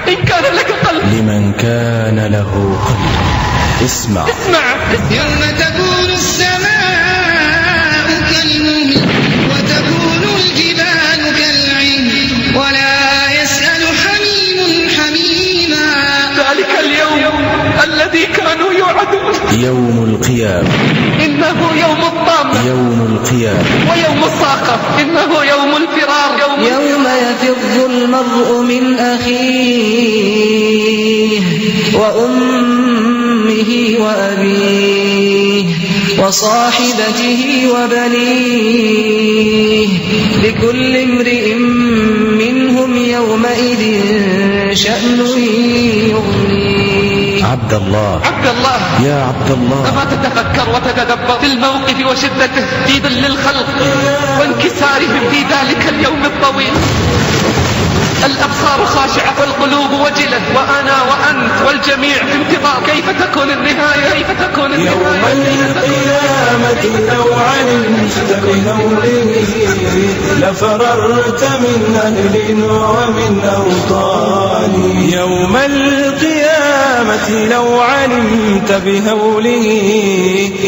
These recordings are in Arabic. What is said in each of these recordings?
إن كان لك قلب. لمن كان له قلب. اسمع. يوم تكون السماء كالمهل وتكون الجبال كالعهن ولا يسأل حميم حميما. ذلك اليوم الذي كانوا يوعدون. يوم القيامة. إنه يوم الطامة. يوم القيامة. ويوم الصاخة. إنه يوم الفرار. يوم يفر المرء من أخيه وأمه وأبيه وصاحبته وبنيه لكل امرئ منهم يومئذ شأن يغنيه. عبد الله يا عبد الله، أما تتفكر وتتدبر في الموقف وشدته في ظل الخلق وانكسارهم في ذلك اليوم الطويل؟ الأبصار خاشعة والقلوب وجلة، وأنا وأنت والجميع في انتظار كيف تكون النهاية. يوم القيامة لو علمت بهوله لفررت من أهل ومن أوطان. يوم القيامة لو علمت بهوله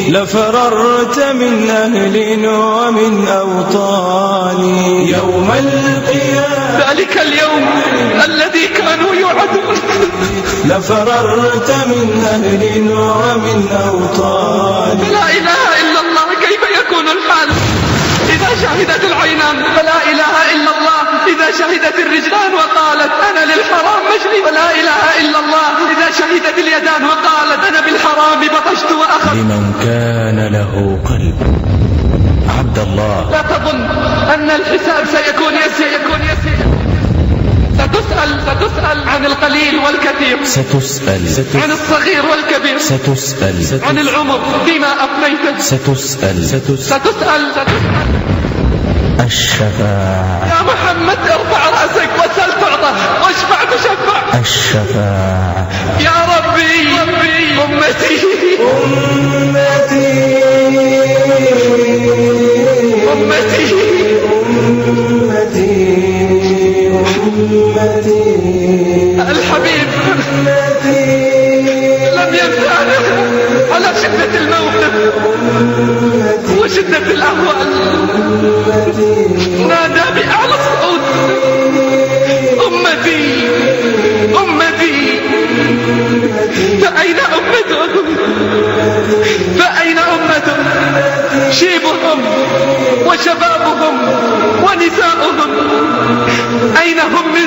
لفررت من أهل ومن أوطان. يوم القيامة ذلك اليوم الذي كانوا يوعدون. لفررت من أهل ومن أوطان. لا إله إلا الله. كيف يكون الحال إذا شهدت العينان؟ فلا إله إلا الله إذا شهدت الرجلان وقالت أنا للحرام مجري. ولا إله إلا الله إذا شهدت اليدان وقالت أنا بالحرام بطشت وأخذت. لمن كان له قلب. عبد الله، لا تظن أن الحساب سيكون يسير. ستسأل عن القليل والكثير. ستسأل عن الصغير والكبير. ستسأل عن العمر فيما أفنيته. ستسأل الشفاعة. يا محمد ارفع رأسك وسل تعطى واشفع تشفع. الشفاعة. يا ربي أمتي الحبيب لم يمتنع على شدة الموقف وشدة الأهوال. نادى بأعلى الصوت أمتي فأين أمته شيبهم وشبابهم ونساؤهم؟ أين هم من